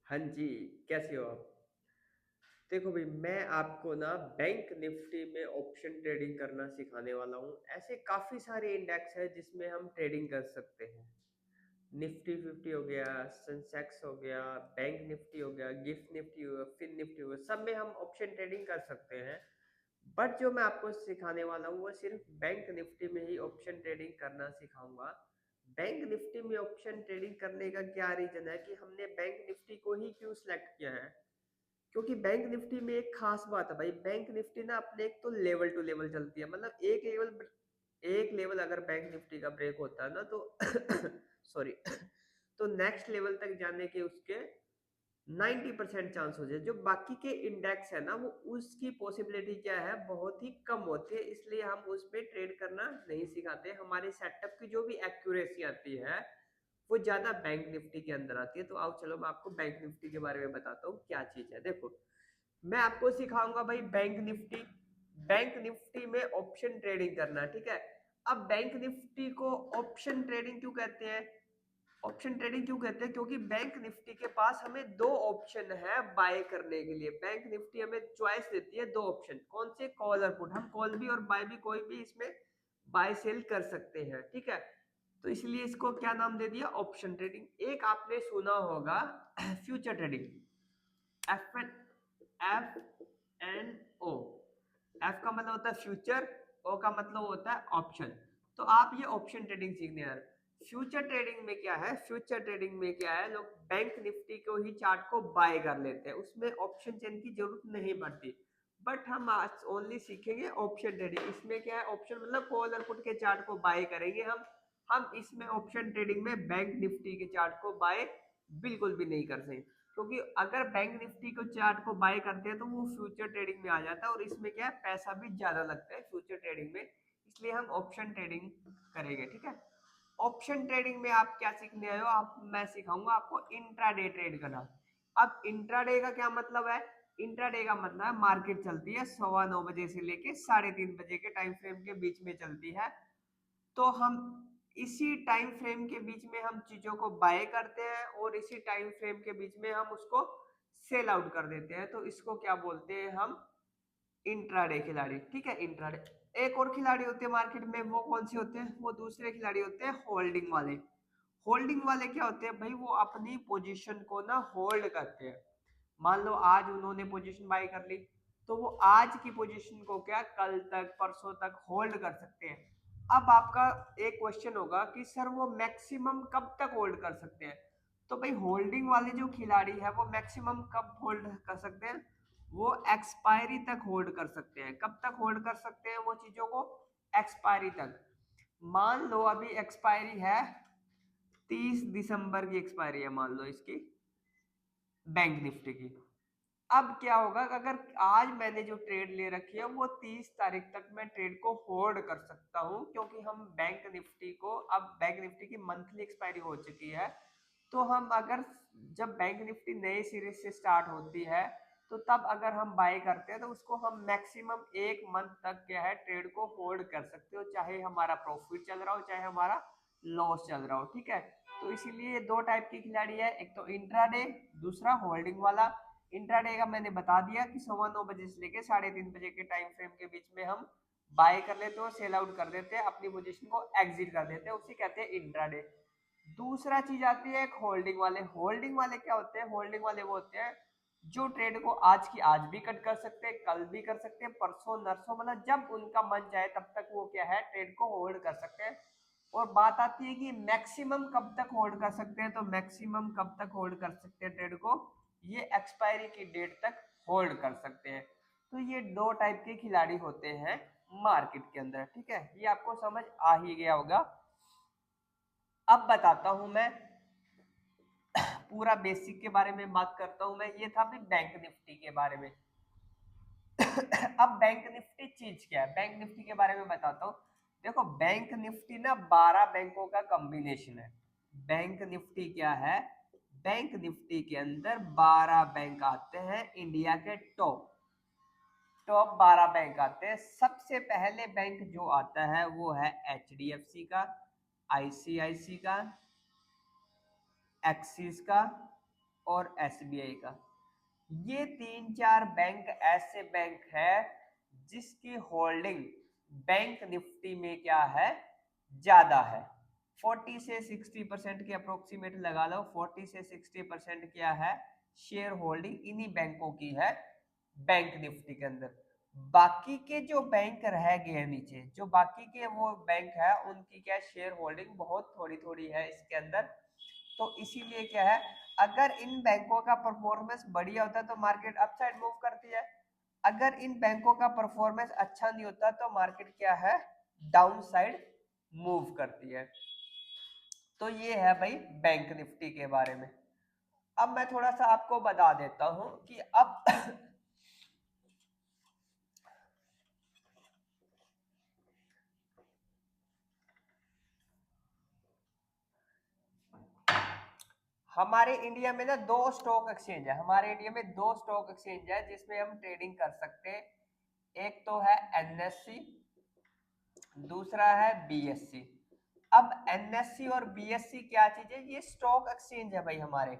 हाँ जी, कैसे हो आप? देखो भाई, मैं आपको ना बैंक निफ्टी में ऑप्शन ट्रेडिंग करना सिखाने वाला हूँ। ऐसे काफ़ी सारे इंडेक्स हैं जिसमें हम ट्रेडिंग कर सकते हैं। निफ्टी 50 हो गया, सेंसेक्स हो गया, बैंक निफ्टी हो गया, गिफ्ट निफ्टी हो गया, फिन निफ्टी हो गया, सब में हम ऑप्शन ट्रेडिंग कर सकते हैं। बट जो मैं आपको सिखाने वाला हूँ वो सिर्फ बैंक निफ्टी में ही ऑप्शन ट्रेडिंग करना सिखाऊंगा। बैंक निफ्टी में ऑप्शन ट्रेडिंग करने का क्या रीजन है कि हमने बैंक निफ्टी को ही क्यों सिलेक्ट किया है? क्योंकि बैंक निफ्टी में एक खास बात है भाई, बैंक निफ्टी ना अपने एक तो लेवल टू लेवल चलती है, मतलब एक लेवल अगर बैंक निफ्टी का ब्रेक होता है ना तो सॉरी, तो नेक्स्ट लेवल तक जाने के उसके 90% चांस हो जाए। जो बाकी के इंडेक्स है ना वो उसकी पॉसिबिलिटी क्या है, बहुत ही कम होती है, इसलिए हम उस पे ट्रेड करना नहीं सिखाते। हमारे सेटअप की जो भी एक्यूरेसी आती है वो ज्यादा बैंक निफ्टी के अंदर आती है। तो आओ चलो मैं आपको बैंक निफ्टी के बारे में बताता हूँ क्या चीज है। देखो, मैं आपको सिखाऊंगा भाई बैंक निफ्टी में ऑप्शन ट्रेडिंग करना, ठीक है। अब बैंक निफ्टी को ऑप्शन ट्रेडिंग क्यों कहते हैं? ऑप्शन ट्रेडिंग क्यों कहते हैं? क्योंकि बैंक निफ्टी के पास हमें दो ऑप्शन है बाय करने के लिए। बैंक निफ्टी हमें चॉइस देती है दो ऑप्शन, कौन से? कॉल और पुट। हम कॉल भी और बाय भी कोई भी इसमें बाय सेल कर सकते हैं, ठीक है। तो इसलिए इसको क्या नाम दे दिया? Option trading. एक आपने सुना होगा future trading, F N F N O. F का मतलब होता है फ्यूचर, ओ का मतलब होता है ऑप्शन। तो आप ये ऑप्शन ट्रेडिंग सीखने यार। फ्यूचर ट्रेडिंग में क्या है? फ्यूचर ट्रेडिंग में क्या है, लोग बैंक निफ्टी को ही चार्ट को बाय कर लेते हैं, उसमें ऑप्शन चेन की जरूरत नहीं पड़ती। बट हम आज ओनली सीखेंगे ऑप्शन ट्रेडिंग। इसमें क्या है? ऑप्शन मतलब कॉल और पुट के चार्ट को बाय करेंगे हम इसमें ऑप्शन ट्रेडिंग में बैंक निफ्टी के चार्ट को बाय बिल्कुल भी नहीं कर सकते। क्योंकि अगर बैंक निफ्टी को चार्ट को बाय करते हैं तो वो फ्यूचर ट्रेडिंग में आ जाता है, और इसमें क्या है, पैसा भी ज्यादा लगता है फ्यूचर ट्रेडिंग में। इसलिए हम ऑप्शन ट्रेडिंग करेंगे, ठीक है। ऑप्शन ट्रेडिंग में आप क्या सीखने आए हो? आप मैं सिखाऊंगा आपको इंट्राडे ट्रेड करना। अब इंट्राडे का क्या मतलब है? इंट्राडे का मतलब है मार्केट चलती है 9:15 बजे से लेके 3:30 बजे के टाइम फ्रेम के बीच में चलती है। तो हम इसी टाइम फ्रेम के बीच में हम चीजों को बाय करते हैं और इसी टाइम फ्रेम के बीच में हम उसको सेल आउट कर देते हैं। तो इसको क्या बोलते हैं हम? इंट्राडे खिलाड़ी, ठीक है, इंट्राडे। एक और खिलाड़ी होते हैं मार्केट में, वो कौन से होते हैं? वो दूसरे खिलाड़ी होते हैं होल्डिंग वाले। होल्डिंग वाले क्या होते हैं भाई? वो अपनी पोजीशन को ना होल्ड करते हैं। मान लो आज उन्होंने पोजीशन बाय कर ली, तो वो आज की पोजीशन को क्या कल तक परसों तक होल्ड कर सकते हैं। अब आपका एक क्वेश्चन होगा कि सर वो मैक्सिमम कब तक होल्ड कर सकते हैं? तो भाई होल्डिंग वाले जो खिलाड़ी है वो मैक्सिमम कब होल्ड कर सकते हैं? वो एक्सपायरी तक होल्ड कर सकते हैं। कब तक होल्ड कर सकते हैं वो चीजों को? एक्सपायरी तक। मान लो अभी एक्सपायरी है, 30 दिसंबर की एक्सपायरी है मान लो इसकी, बैंक निफ्टी की। अब क्या होगा कि अगर आज मैंने जो ट्रेड ले रखी है वो 30 तारीख तक मैं ट्रेड को होल्ड कर सकता हूं, क्योंकि हम बैंक निफ्टी को, अब बैंक निफ्टी की मंथली एक्सपायरी हो चुकी है। तो हम अगर, जब बैंक निफ्टी नए सिरे से स्टार्ट होती है तो तब अगर हम बाय करते हैं तो उसको हम मैक्सिमम 1 मंथ तक क्या है ट्रेड को होल्ड कर सकते हो, चाहे हमारा प्रॉफिट चल रहा हो चाहे हमारा लॉस चल रहा हो, ठीक है। तो इसीलिए दो टाइप की खिलाड़ी है, एक तो इंट्राडे, दूसरा होल्डिंग वाला। इंट्राडे का मैंने बता दिया कि 9:15 से लेके 3:30 बजे के टाइम फ्रेम के बीच में हम बाय कर लेते हैं, सेल आउट कर देते हैं, अपनी पोजीशन को एग्जिट कर देते हैं, उसे कहते हैं इंट्राडे। दूसरा चीज आती है एक होल्डिंग वाले। होल्डिंग वाले क्या होते हैं? होल्डिंग वाले वो होते हैं जो ट्रेड को आज की आज भी कट कर सकते हैं, कल भी कर सकते हैं, परसों नरसों, मतलब जब उनका मन चाहे तब तक वो क्या है ट्रेड को होल्ड कर सकते हैं। और बात आती है कि मैक्सिमम कब तक होल्ड कर सकते हैं, तो मैक्सिमम कब तक होल्ड कर सकते हैं ट्रेड को? ये एक्सपायरी की डेट तक होल्ड कर सकते हैं। तो ये दो टाइप के खिलाड़ी होते हैं मार्केट के अंदर, ठीक है। ये आपको समझ आ ही गया होगा। अब बताता हूं मैं पूरा बेसिक के बारे में बात करता हूं मैं। ये था अभी बैंक निफ्टी के बारे में। अब बैंक निफ्टी चीज क्या है, बैंक निफ्टी के बारे में बताता हूँ। देखो, बैंक निफ्टी ना 12 बैंकों का कॉम्बिनेशन है। बैंक निफ्टी क्या है? बैंक निफ्टी के अंदर 12 बैंक आते हैं, इंडिया के टॉप टॉप 12 बैंक आते हैं। सबसे पहले बैंक जो आता है वो है HDFC का, ICIC का, एक्सिस का और एसबीआई का। ये 3-4 बैंक ऐसे बैंक है जिसकी होल्डिंग बैंक निफ्टी में क्या है, ज्यादा है। 40 से 60% के अप्रोक्सीमेट लगा लो, 40 से 60% क्या है, शेयर होल्डिंग इन्हीं बैंकों की है बैंक निफ्टी के अंदर। बाकी के जो बैंक रह गए नीचे, जो बाकी के वो बैंक है उनकी क्या शेयर होल्डिंग बहुत थोड़ी थोड़ी है इसके अंदर। तो इसीलिए क्या है, अगर इन बैंकों का परफॉर्मेंस बढ़िया होता है तो मार्केट अपसाइड मूव करती है, अगर इन बैंकों का परफॉर्मेंस अच्छा नहीं होता तो मार्केट क्या है, डाउन साइड मूव करती है। तो ये है भाई बैंक निफ्टी के बारे में। अब मैं थोड़ा सा आपको बता देता हूं कि अब हमारे इंडिया में ना दो स्टॉक एक्सचेंज है, हमारे इंडिया में दो स्टॉक एक्सचेंज है जिसमें हम ट्रेडिंग कर सकते हैं। एक तो है एनएससी, दूसरा है बीएससी। अब एनएससी और बीएससी क्या चीज है, ये स्टॉक एक्सचेंज है भाई हमारे,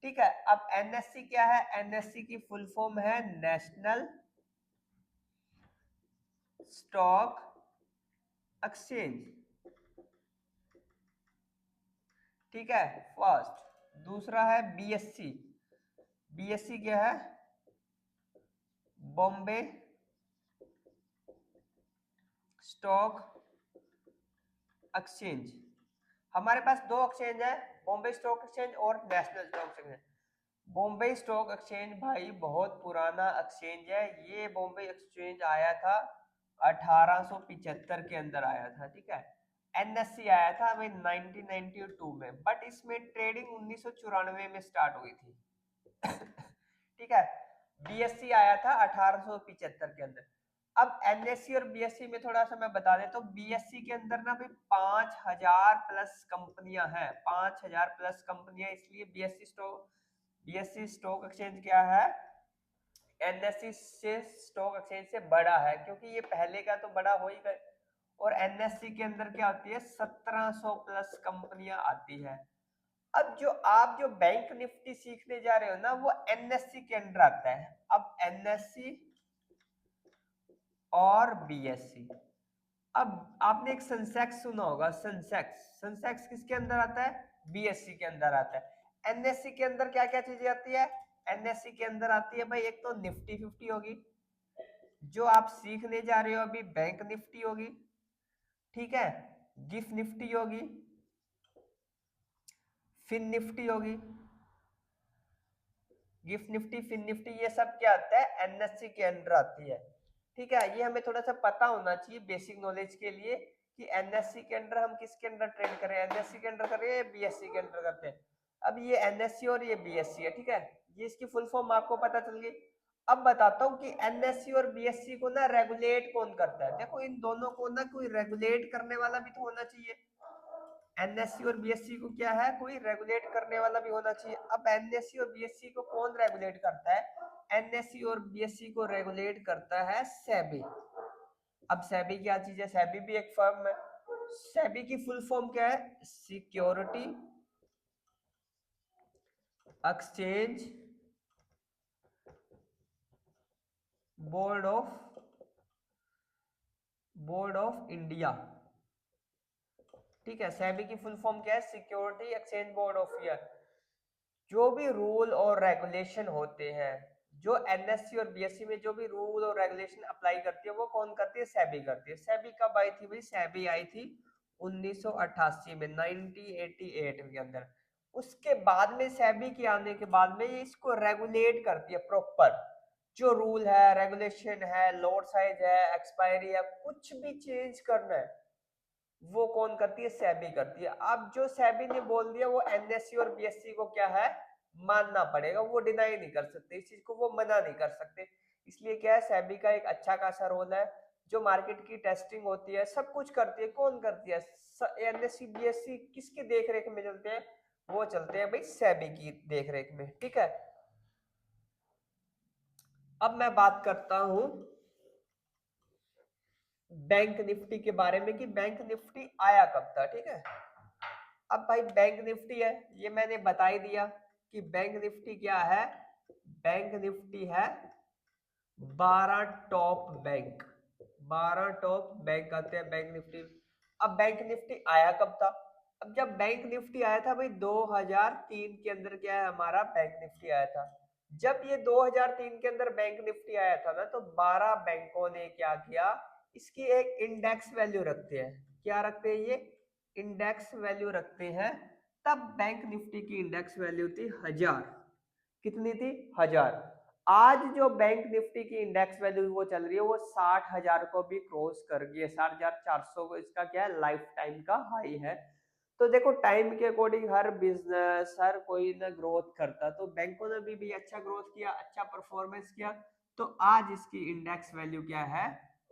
ठीक है। अब एनएससी क्या है, एनएससी की फुल फॉर्म है नेशनल स्टॉक एक्सचेंज, ठीक है, फर्स्ट। दूसरा है बीएससी, बीएससी क्या है, बॉम्बे स्टॉक एक्सचेंज। हमारे पास दो एक्सचेंज है, बॉम्बे स्टॉक एक्सचेंज और national stock exchange. Bombay stock exchange भाई बहुत पुराना एक्सचेंज है, ये बॉम्बे एक्सचेंज आया था 1875 के अंदर आया था, ठीक है। एनएससी आया था भाई 1992 में, बट इसमें ट्रेडिंग 1994 में स्टार्ट हुई थी ठीक है। बीएससी आया था 1875 के अंदर। अब एनएससी और बीएससी में थोड़ा सा मैं बता देता हूँ। बीएससी के अंदर ना भाई 5000 प्लस कंपनियां हैं, 5000 प्लस कंपनियां, इसलिए बीएससी स्टॉक एक्सचेंज क्या है, एनएससी से स्टॉक एक्सचेंज से बड़ा है, क्योंकि ये पहले का तो बड़ा हो ही गए। और एनएससी के अंदर क्या होती है, 1700 प्लस कंपनियां आती है। अब जो बैंक निफ्टी सीखने जा रहे हो ना, वो एनएससी के अंडर आता है। अब एनएससी और बीएससी, अब आपने एक सेंसेक्स सुना होगा, सेंसेक्स, सेंसेक्स किसके अंदर आता है, बीएससी के अंदर आता है। एनएससी के अंदर क्या क्या चीजें आती है, एनएससी के अंदर आती है भाई, एक तो निफ्टी 50 होगी, जो आप सीखने जा रहे हो अभी बैंक निफ्टी होगी, ठीक है, गिफ्ट निफ्टी होगी, फिन निफ्टी होगी, गिफ्ट निफ्टी, फिन निफ्टी, ये सब क्या आता है, एनएससी के अंडर आती है, ठीक है। ये हमें थोड़ा सा पता होना चाहिए बेसिक नॉलेज के लिए कि एनएससी के अंडर हम किसके अंडर ट्रेड करें, एनएससी के अंडर करें या बीएससी के अंडर करते हैं। अब ये एनएससी और ये बीएससी है, ठीक है, ये इसकी फुल फॉर्म आपको पता चल गई। अब बताता हूँ कि एनएससी और बीएससी को ना रेगुलेट कौन करता है। देखो इन दोनों को ना कोई रेगुलेट करने वाला भी तो होना चाहिए, एनएससी और बीएससी को क्या है, कोई रेगुलेट करने वाला भी होना चाहिए। अब एनएससी और बीएससी को कौन रेगुलेट करता है, एनएससी और बीएससी को रेगुलेट करता है सेबी। अब सेबी क्या चीज है, सेबी भी एक फर्म है। सेबी की फुल फॉर्म क्या है, security exchange board of India, ठीक है। सेबी की फुल फॉर्म क्या है, security exchange board of India. जो भी रूल और रेगुलेशन होते हैं, जो एनएससी और बीएससी में जो भी रूल और रेगुलेशन अप्लाई करती है, वो कौन करती है, सेबी करती है। सेबी कब आई थी भाई, सेबी आई थी 1988 में, 1988 के अंदर। उसके बाद में सेबी के आने के बाद में ये इसको रेगुलेट करती है प्रॉपर। जो रूल है, रेगुलेशन है, लॉट साइज है, एक्सपायरी है, कुछ भी चेंज करना है, वो कौन करती है, सेबी करती है। अब जो सेबी ने बोल दिया वो एनएससी और बीएससी को क्या है, मानना पड़ेगा, वो डिनाई नहीं कर सकते, इस चीज को वो मना नहीं कर सकते। इसलिए क्या है, सेबी का एक अच्छा खासा रोल है। जो मार्केट की टेस्टिंग होती है, सब कुछ करती है, कौन करती है, एनएससी बीएससी किसके देख रेख में चलते हैं, वो चलते हैं भाई सेबी की देख रेख में, ठीक है। अब मैं बात करता हूं बैंक निफ्टी के बारे में कि बैंक निफ्टी आया कब था, ठीक है। अब भाई बैंक निफ्टी है, ये मैंने बता ही दिया कि बैंक निफ्टी क्या है, बैंक निफ्टी है 12 टॉप बैंक, 12 टॉप बैंक आते हैं बैंक निफ्टी। अब बैंक निफ्टी आया कब था, अब जब बैंक निफ्टी आया था भाई 2003 के अंदर क्या है हमारा बैंक निफ्टी आया था। जब ये 2003 के अंदर बैंक निफ्टी आया था ना, तो 12 बैंकों ने क्या किया, इसकी एक इंडेक्स वैल्यू रखते हैं। क्या रखते हैं ये, इंडेक्स वैल्यू रखते हैं। तब बैंक निफ्टी की इंडेक्स वैल्यू थी 1000। कितनी थी, 1000। आज जो बैंक निफ्टी की इंडेक्स वैल्यू वो चल रही है वो 60,000 को भी क्रॉस कर गई है, 60,400 को, इसका क्या है, लाइफ टाइम का हाई है। तो देखो टाइम के अकॉर्डिंग हर बिजनेस हर कोई ना ग्रोथ करता, तो बैंकों ने भी अच्छा ग्रोथ किया, अच्छा परफॉर्मेंस किया, तो आज इसकी इंडेक्स वैल्यू क्या है,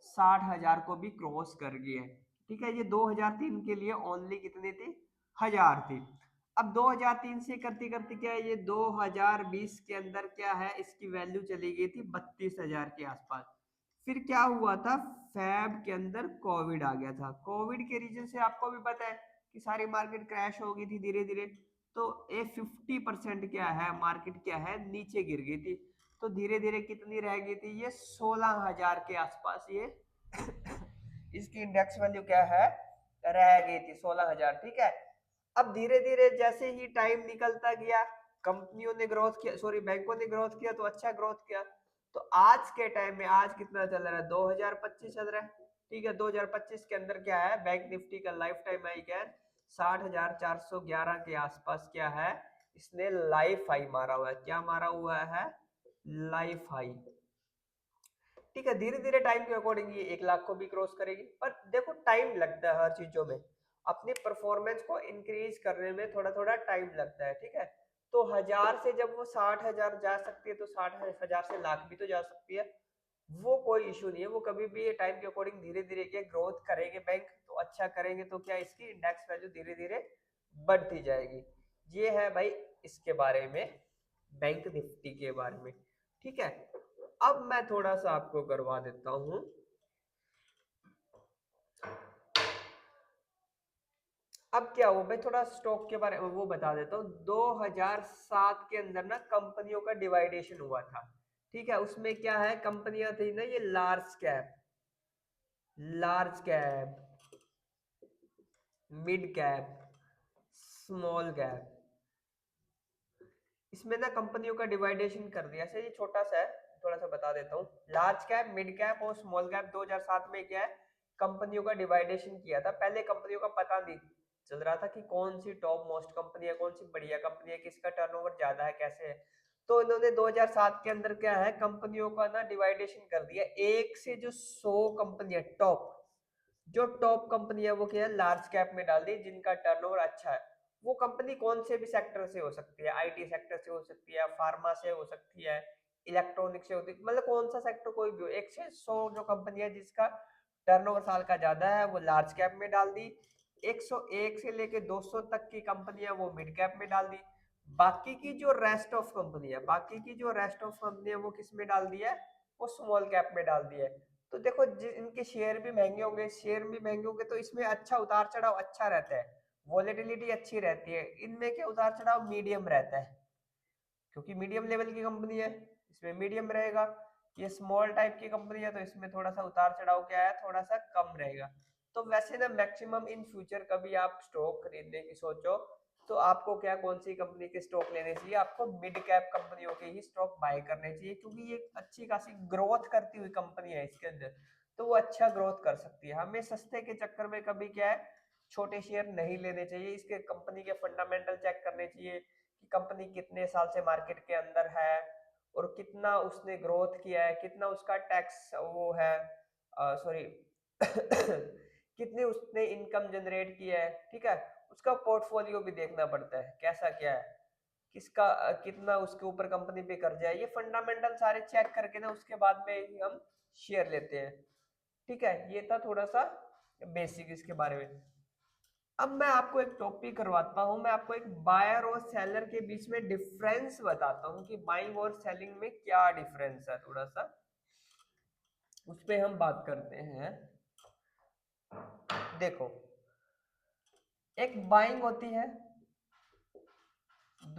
60,000 को भी क्रॉस कर गई है। ठीक है, ये 2003 के लिए ओनली कितनी थी, 1000 थी। अब 2003 से करती करती क्या है, ये 2020 के अंदर क्या है, इसकी वैल्यू चली गई थी 32,000 के आसपास। फिर क्या हुआ था, फैब के अंदर कोविड आ गया था। कोविड के रीजन से आपको भी पता है कि सारी मार्केट क्रैश हो गई थी धीरे धीरे। तो ये 50% क्या है, मार्केट क्या है, नीचे गिर गई थी। तो धीरे धीरे कितनी रह गई थी, ये 16,000 के आसपास ये इसकी इंडेक्स वैल्यू क्या है, रह गई थी 16,000। ठीक है, अब धीरे धीरे जैसे ही टाइम निकलता गया, कंपनियों ने ग्रोथ किया, सॉरी बैंकों ने ग्रोथ किया, तो अच्छा ग्रोथ किया। तो आज के टाइम में आज कितना चल रहा है, 2025 चल रहा है। ठीक है, 2025 के अंदर क्या है, बैंक निफ्टी का लाइफ टाइम हाई क्या है, 60,411 के आसपास क्या है, इसने लाइफ हाई मारा हुआ है। क्या मारा हुआ है, लाइफ हाई। ठीक है, धीरे धीरे टाइम के अकॉर्डिंग ये 1 लाख को भी क्रॉस करेगी, पर देखो टाइम लगता है हर चीजों में, अपनी परफॉर्मेंस को इंक्रीज करने में थोड़ा थोड़ा टाइम लगता है। ठीक है, तो 1000 से जब वो 60,000 जा सकती है, तो 60,000 से लाख भी तो जा सकती है, वो कोई इशू नहीं है। वो कभी भी ये टाइम के अकॉर्डिंग धीरे धीरे के ग्रोथ करेंगे बैंक, तो अच्छा करेंगे, तो क्या इसकी इंडेक्स वैल्यू धीरे धीरे बढ़ती जाएगी। ये है भाई इसके बारे में, बैंक निफ्टी के बारे में। ठीक है, अब मैं थोड़ा सा आपको करवा देता हूं, अब क्या हुआ भाई, थोड़ा स्टॉक के बारे में वो बता देता हूँ। 2007 के अंदर ना कंपनियों का डिवाइडेशन हुआ था। ठीक है, उसमें क्या है, कंपनियां थी ना ये large cap, large cap, mid cap, small cap, इसमें ना कंपनियों का डिवाइडेशन कर दिया। ऐसे ये छोटा सा है, थोड़ा सा बता देता हूँ। लार्ज कैप, मिड कैप और स्मॉल कैप 2007 में क्या है, कंपनियों का डिवाइडेशन किया था। पहले कंपनियों का पता नहीं चल रहा था कि कौन सी टॉप मोस्ट कंपनी है, कौन सी बढ़िया कंपनी है, किसका टर्नओवर ज्यादा है, कैसे है। तो इन्होंने 2007 के अंदर क्या है, कंपनियों का ना डिवाइडेशन कर दिया। एक से जो 100 कंपनी है टॉप, जो टॉप कंपनी है वो क्या है, लार्ज कैप में डाल दी, जिनका टर्नओवर अच्छा है। वो कंपनी कौन से भी सेक्टर से हो सकती है, आईटी सेक्टर से हो सकती है, फार्मा से हो सकती है, इलेक्ट्रॉनिक से होती है, मतलब कौन सा सेक्टर कोई भी हो। 1 से 100 जो कंपनी है जिसका टर्नओवर साल का ज्यादा है, वो लार्ज कैप में डाल दी। 101 से लेके 200 तक की कंपनी है वो मिड कैप में डाल दी। बाकी की जो रेस्ट ऑफ कंपनी है, बाकी की जो रेस्ट ऑफ कंपनी है वो किस में डाल दी है, वो स्मॉल कैप में डाल दी है। तो देखो इनके शेयर भी महंगे होंगे, शेयर भी महंगे होंगे, तो इसमें अच्छा उतार चढ़ाव अच्छा रहता है, वॉलेटिलिटी अच्छी रहती है। इनमें क्या उतार चढ़ाव मीडियम रहता है, क्योंकि मीडियम लेवल की कंपनी है, इसमें मीडियम रहेगा। ये स्मॉल टाइप की कंपनी है, तो इसमें थोड़ा सा उतार चढ़ाव क्या है, थोड़ा सा कम रहेगा। तो वैसे ना मैक्सिमम इन फ्यूचर कभी आप स्टॉक खरीदने की सोचो, तो आपको क्या, कौन सी कंपनी के स्टॉक लेने चाहिए, आपको मिड कैप कंपनियों के ही स्टॉक बाय करने चाहिए, क्योंकि ये अच्छी खासी ग्रोथ करती हुई कंपनी है इसके अंदर, तो वो अच्छा ग्रोथ कर सकती है। हमें सस्ते के चक्कर में कभी क्या है, छोटे शेयर नहीं लेने चाहिए, इसके कंपनी के फंडामेंटल चेक करने चाहिए कि कंपनी कितने साल से मार्केट के अंदर है, और कितना उसने ग्रोथ किया है, कितना उसका टैक्स वो है, सॉरी कितनी उसने इनकम जनरेट किया है। ठीक है, उसका पोर्टफोलियो भी देखना पड़ता है कैसा क्या है, किसका कितना उसके ऊपर कंपनी पे कर्जा है, ये फंडामेंटल सारे चेक करके ना उसके बाद में ही हम शेयर लेते हैं। ठीक है, ये था थोड़ा सा बेसिक इसके बारे में। अब मैं आपको एक टॉपिक करवाता हूं, मैं आपको एक बायर और सेलर के बीच में डिफरेंस बताता हूं कि बाइंग और सेलिंग में क्या डिफरेंस है, थोड़ा सा उस पे हम बात करते हैं। देखो, एक बाइंग होती है,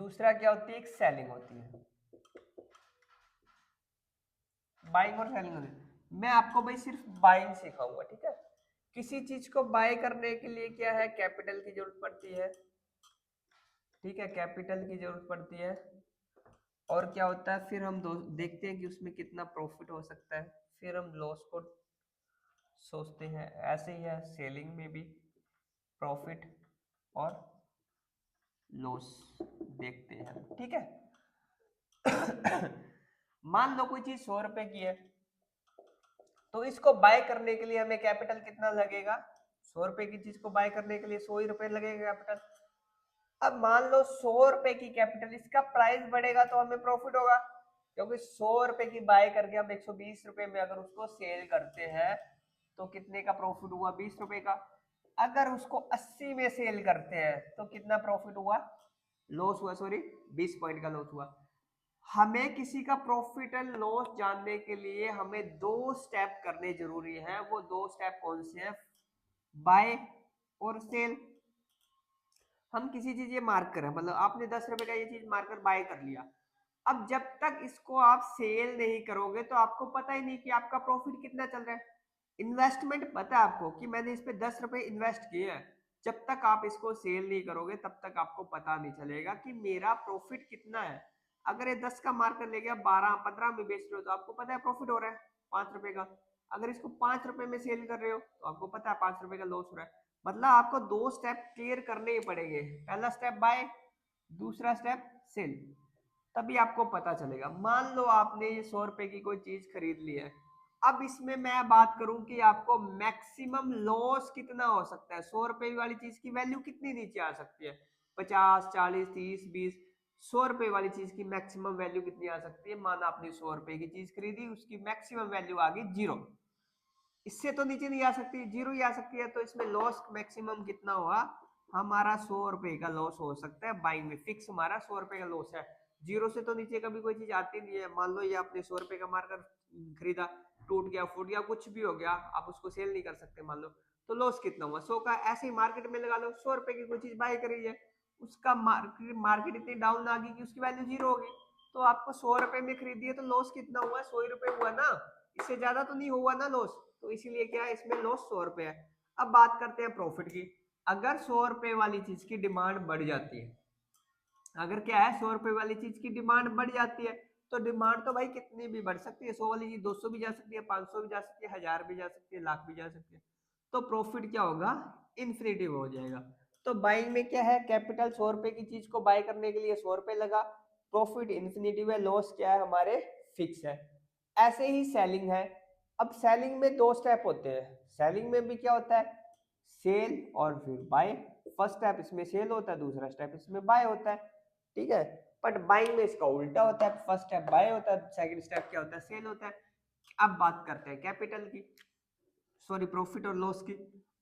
दूसरा क्या होती है, एक सेलिंग होती है, बाइंग और सेलिंग होती है। मैं आपको भाई सिर्फ बाइंग सिखाऊंगा, ठीक है। किसी चीज को बाय करने के लिए क्या है, कैपिटल की जरूरत पड़ती है, ठीक है, कैपिटल की जरूरत पड़ती है। और क्या होता है, फिर हम देखते हैं कि उसमें कितना प्रॉफिट हो सकता है, फिर हम लॉस को सोचते हैं। ऐसे ही है सेलिंग में भी, प्रॉफिट और लॉस देखते हैं, ठीक है। मान लो कोई चीज 100 रुपए की है, तो इसको बाय करने के लिए हमें कैपिटल कितना लगेगा, 100 रुपए की चीज को बाय करने के लिए 100 ही रुपए लगेगा कैपिटल। अब मान लो 100 रुपए की कैपिटल, इसका प्राइस बढ़ेगा तो हमें प्रॉफिट होगा, क्योंकि 100 रुपए की बाय करके हम 120 रुपए में अगर उसको सेल करते हैं तो कितने का प्रॉफिट हुआ, 20 रुपए का। अगर उसको 80 में सेल करते हैं तो कितना प्रॉफिट हुआ, लॉस हुआ, सॉरी 20 पॉइंट का लॉस हुआ। हमें किसी का प्रॉफिट एंड लॉस जानने के लिए हमें दो स्टेप करने जरूरी है। वो दो स्टेप कौन से हैं, बाय और सेल। हम किसी चीज ये मार्क करें, मतलब आपने 10 रुपए का ये चीज मार्क कर बाय कर लिया, अब जब तक इसको आप सेल नहीं करोगे तो आपको पता ही नहीं कि आपका प्रॉफिट कितना चल रहा है। इन्वेस्टमेंट पता है आपको कि मैंने इस पे 10 रुपए इन्वेस्ट किए हैं, जब तक आप इसको सेल नहीं करोगे तब तक आपको पता नहीं चलेगा कि मेरा प्रॉफिट कितना है। अगर ये 10 का मार्कर ले गया 12-15 में बेच रहे हो तो आपको पता है प्रॉफिट हो रहा है 5 रुपए का। अगर इसको 5 रुपए में सेल कर रहे हो तो आपको पता है 5 रुपए का लॉस हो रहा है। मतलब आपको दो स्टेप क्लियर करने ही पड़ेंगे, पहला स्टेप बाय, दूसरा स्टेप सेल, तभी आपको पता चलेगा। मान लो आपने ये 100 रुपए की कोई चीज खरीद ली है, अब इसमें मैं बात करूं कि आपको मैक्सिमम लॉस कितना हो सकता है, 100 रुपए वाली चीज की वैल्यू कितनी नीचे आ सकती है, 50, 40, 30, 20। 100 रुपए वाली चीज की मैक्सिमम वैल्यू कितनी आ सकती है, माना आपने 100 रुपए की चीज खरीदी, उसकी मैक्सिमम वैल्यू आ गई 0, इससे तो नीचे नहीं आ सकती, 0 ही आ सकती है। तो इसमें लॉस मैक्सिमम कितना हुआ, हमारा 100 रुपए का लॉस हो सकता है बाइंग में, फिक्स हमारा 100 रुपए का लॉस है। 0 से तो नीचे कभी कोई चीज आती नहीं है। मान लो ये आपने 100 रुपए का मार्कर खरीदा, टूट गया, फूट गया, कुछ भी हो गया, आप उसको सेल नहीं कर सकते मान लो, तो लॉस कितना हुआ 100 का। ऐसे ही मार्केट में लगा लो, 100 रुपए की कोई चीज बाय करी है, उसका मार्केट इतनी डाउन आ गई कि उसकी वैल्यू 0 हो गई, तो आपको 100 रुपए में खरीदी है तो लॉस कितना हुआ, 100 रुपए हुआ ना, इससे ज्यादा तो नहीं हुआ ना लॉस। तो इसीलिए क्या है, इसमें लॉस 100 रुपए है। अब बात करते हैं प्रॉफिट की। अगर 100 रुपए वाली चीज की डिमांड बढ़ जाती है, अगर क्या है 100 रुपए वाली चीज की डिमांड बढ़ जाती है, तो डिमांड तो भाई कितनी भी बढ़ सकती है, 100 वाली चीज 200 भी जा सकती है, 500 भी जा सकती है, 1000 भी जा सकती है, लाख भी जा सकती है। तो प्रॉफिट क्या होगा, इन्फिनिटिव हो जाएगा। तो बाइंग में क्या है, कैपिटल 100 रुपए की चीज को बाय करने के लिए 100 रुपए लगा, प्रॉफिट इन्फिनिटिव है, लॉस क्या है हमारे फिक्स है। ऐसे ही सेलिंग है। अब सेलिंग में दो स्टेप होते हैं, सेलिंग में भी क्या होता है, सेल और फिर बाय। फर्स्ट स्टेप इसमें सेल होता है, दूसरा स्टेप इसमें बाय होता है, ठीक है। बट बाइंग में इसका उल्टा होता है, फर्स्ट स्टेप बाय होता है, सेकंड स्टेप क्या होता है, सेल होता है। अब बात करते हैं कैपिटल की, सॉरी प्रॉफिट और लॉस की।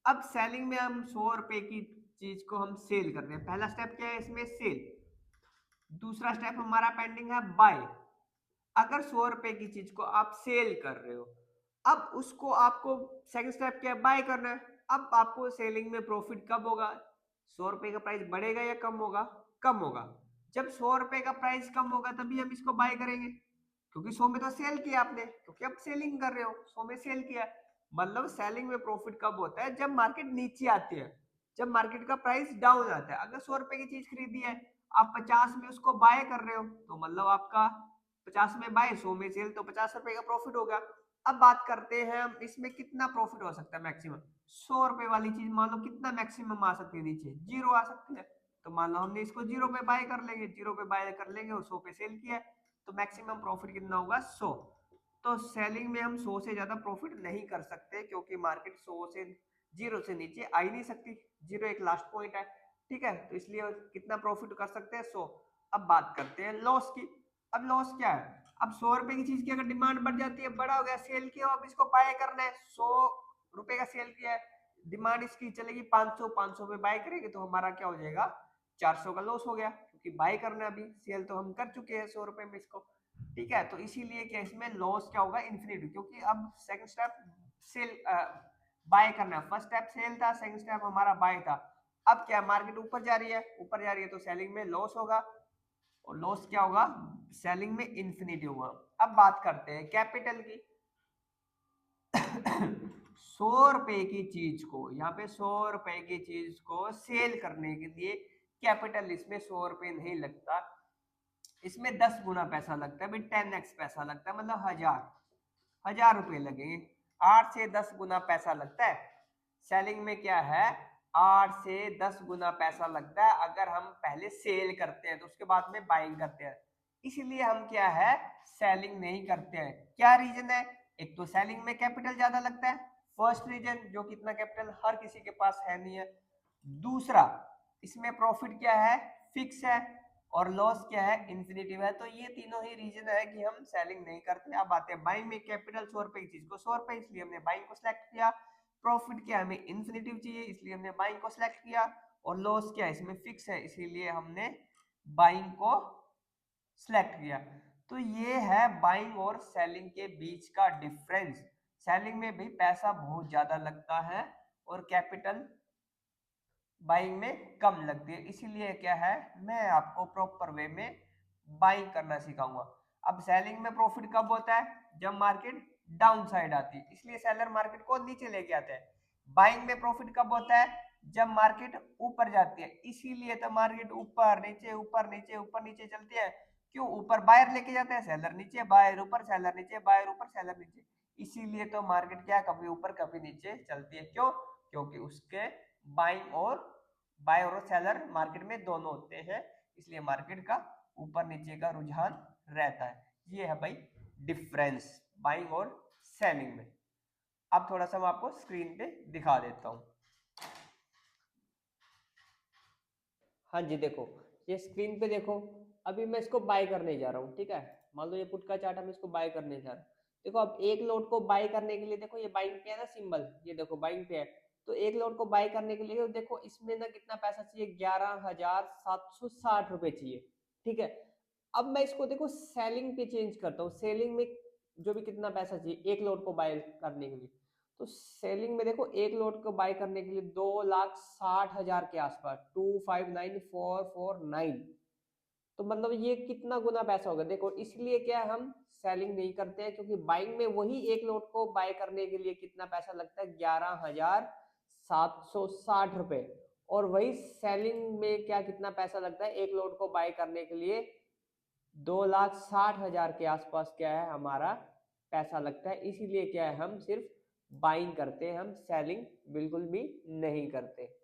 अब सेलिंग में हम 100 रुपए की चीज को हम सेल कर रहे हैं, पहला स्टेप क्या है इसमें, सेल। दूसरा स्टेप हमारा पेंडिंग है बाय। अगर 100 रुपए की चीज को आप सेल कर रहे हो, अब उसको आपको सेकंड स्टेप क्या है, बाय करना है। अब आपको सेलिंग में प्रॉफिट कब होगा, 100 रुपए का प्राइस बढ़ेगा या कम होगा, कम होगा। जब 100 रुपए का प्राइस कम होगा तभी हम इसको बाय करेंगे, क्योंकि 100 में तो सेल किया आपने, क्योंकि आप सेलिंग कर रहे हो, 100 में सेल किया। मतलब सेलिंग में प्रॉफिट कब होता है, जब मार्केट नीचे आती है, जब मार्केट का प्राइस डाउन आता है। अगर 100 रुपए की चीज खरीदी है, आप 50 में उसको बाय कर रहे हो, तो मतलब आपका 50 में बाय, 100 में सेल, तो 50 रुपए का प्रॉफिट होगा। अब बात करते हैं हम इसमें कितना प्रॉफिट हो सकता है मैक्सिमम। 100 रुपए वाली चीज मान लो कितना मैक्सिमम आ सकती है नीचे, 0 आ सकती है। तो मान लो हमने इसको 0 पे बाय कर लेंगे, 0 पे बाय कर लेंगे और 100 पे सेल किया है, तो मैक्सिमम प्रॉफिट कितना होगा, 100। तो सेलिंग में हम 100 से ज्यादा प्रॉफिट नहीं कर सकते, क्योंकि मार्केट 100 से 0 से नीचे आ ही नहीं सकती, 0 एक लास्ट पॉइंट है, ठीक है। तो इसलिए कितना प्रॉफिट कर सकते हैं, 100। अब बात करते हैं लॉस की। अब लॉस क्या है, अब 100 रुपए की चीज की अगर डिमांड बढ़ जाती है, बड़ा हो गया, सेल किया, अब इसको बाय करना है, 100 रुपए का सेल किया है, डिमांड इसकी चलेगी 500, 500 पे बाय करेंगे तो हमारा क्या हो जाएगा, 400 का लॉस हो गया, क्योंकि बाय करना है, अभी सेल तो हम कर चुके हैं 100 रुपए में इसको, ठीक है। तो इसीलिए क्या इसमें लॉस क्या होगा, इन्फिनिट, क्योंकि अब सेकंड स्टेप सेल बाय करना है, फर्स्ट स्टेप सेल था, सेकंड स्टेप हमारा बाय था। अब क्या मार्केट ऊपर जा रही है, ऊपर जा रही है तो सेलिंग में लॉस होगा, और लॉस क्या होगा, सेलिंग में इन्फिनिटी होगा। अब बात करते हैं कैपिटल की। 100 रुपए की चीज को, यहाँ पे 100 रुपए की चीज को सेल करने के लिए कैपिटल इसमें 100 रुपए नहीं लगता, इसमें 10 गुना पैसा लगता है भाई, 10x पैसा लगता है, मतलब 1000 रुपए लगेंगे। 8 से 10 गुना पैसा लगता है। सेलिंग में क्या है, 8 से 10 गुना पैसा लगता है अगर हम पहले सेल करते हैं तो उसके बाद में बाइंग करते हैं। इसीलिए हम क्या है, सेलिंग नहीं करते हैं। क्या रीजन है, एक तो सेलिंग में कैपिटल ज्यादा लगता है, फर्स्ट रीजन, जो कि इतना कैपिटल हर किसी के पास है नहीं है। दूसरा, इसमें प्रॉफिट क्या है, फिक्स है, और लॉस क्या है, इन्फिनिटिव है। तो ये तीनों ही रीजन है कि हम सेलिंग नहीं करते। अब आते हैं बाइंग में, कैपिटल 100 रुपए की चीज को 100 रुपए, इसलिए हमने बाइंग को सिलेक्ट किया। प्रॉफिट क्या है, हमें इन्फिनिटिव चाहिए, इसलिए हमने बाइंग को सिलेक्ट किया। और लॉस क्या है, इसमें फिक्स है, इसीलिए हमने बाइंग को सिलेक्ट किया। तो ये है बाइंग और सेलिंग के बीच का डिफरेंस। सेलिंग में भी पैसा बहुत ज्यादा लगता है और कैपिटल बाइंग में कम लगती है। इसीलिए क्या है, मैं आपको प्रॉपर वे में बाइंग करना सिखाऊंगा। अब सेलिंग में प्रॉफिट कब होता है, जब मार्केट डाउन साइड आती है, इसलिए सेलर मार्केट को नीचे लेके आते हैं। बाइंग में प्रॉफिट कब होता है, जब मार्केट ऊपर जाती है, इसीलिए तो मार्केट ऊपर नीचे ऊपर नीचे ऊपर नीचे चलती है। क्यों, ऊपर बायर लेके जाते हैं, सेलर नीचे, बायर ऊपर, सेलर नीचे, बायर ऊपर, सेलर नीचे। इसीलिए तो मार्केट क्या, कभी ऊपर कभी नीचे चलती है। क्यों, क्योंकि उसके बाइंग और बाय और सेलर मार्केट में दोनों होते हैं, इसलिए मार्केट का ऊपर नीचे का रुझान रहता है। ये है भाई डिफरेंस बाइंग और सेलिंग में। अब थोड़ा सा मैं आपको स्क्रीन पे दिखा देता हूं। हाँ जी, देखो ये स्क्रीन पे देखो, अभी मैं इसको बाय करने जा रहा हूँ, ठीक है। मान लो ये पुट का चार्ट, हम इसको बाय करने जा रहे हैं। देखो अब एक लोट को बाय करने के लिए, देखो ये बाइंग पे है ना सिंबल, ये देखो बाइंग पे है। तो एक लोट को बाय करने के लिए देखो इसमें ना कितना पैसा चाहिए, 11,760 रुपए चाहिए, ठीक है। अब मैं इसको देखो सेलिंग पे चेंज करता हूँ। सेलिंग में जो भी कितना पैसा चाहिए एक लोट को बाय करने के लिए, तो सेलिंग में देखो एक लोट को बाय करने के लिए 2,60,000 के आसपास, 259,449। तो मतलब ये कितना गुना पैसा होगा देखो। इसलिए क्या हम सेलिंग नहीं करते हैं, क्योंकि बाइंग में वही एक लोट को बाय करने के लिए कितना पैसा लगता है, 11,760 रुपए। और वही सेलिंग में क्या कितना पैसा लगता है, एक लोट को बाय करने के लिए 2,60,000 के आसपास क्या है हमारा पैसा लगता है। इसीलिए क्या है हम सिर्फ बाइंग करते हैं, हम सेलिंग बिल्कुल भी नहीं करते।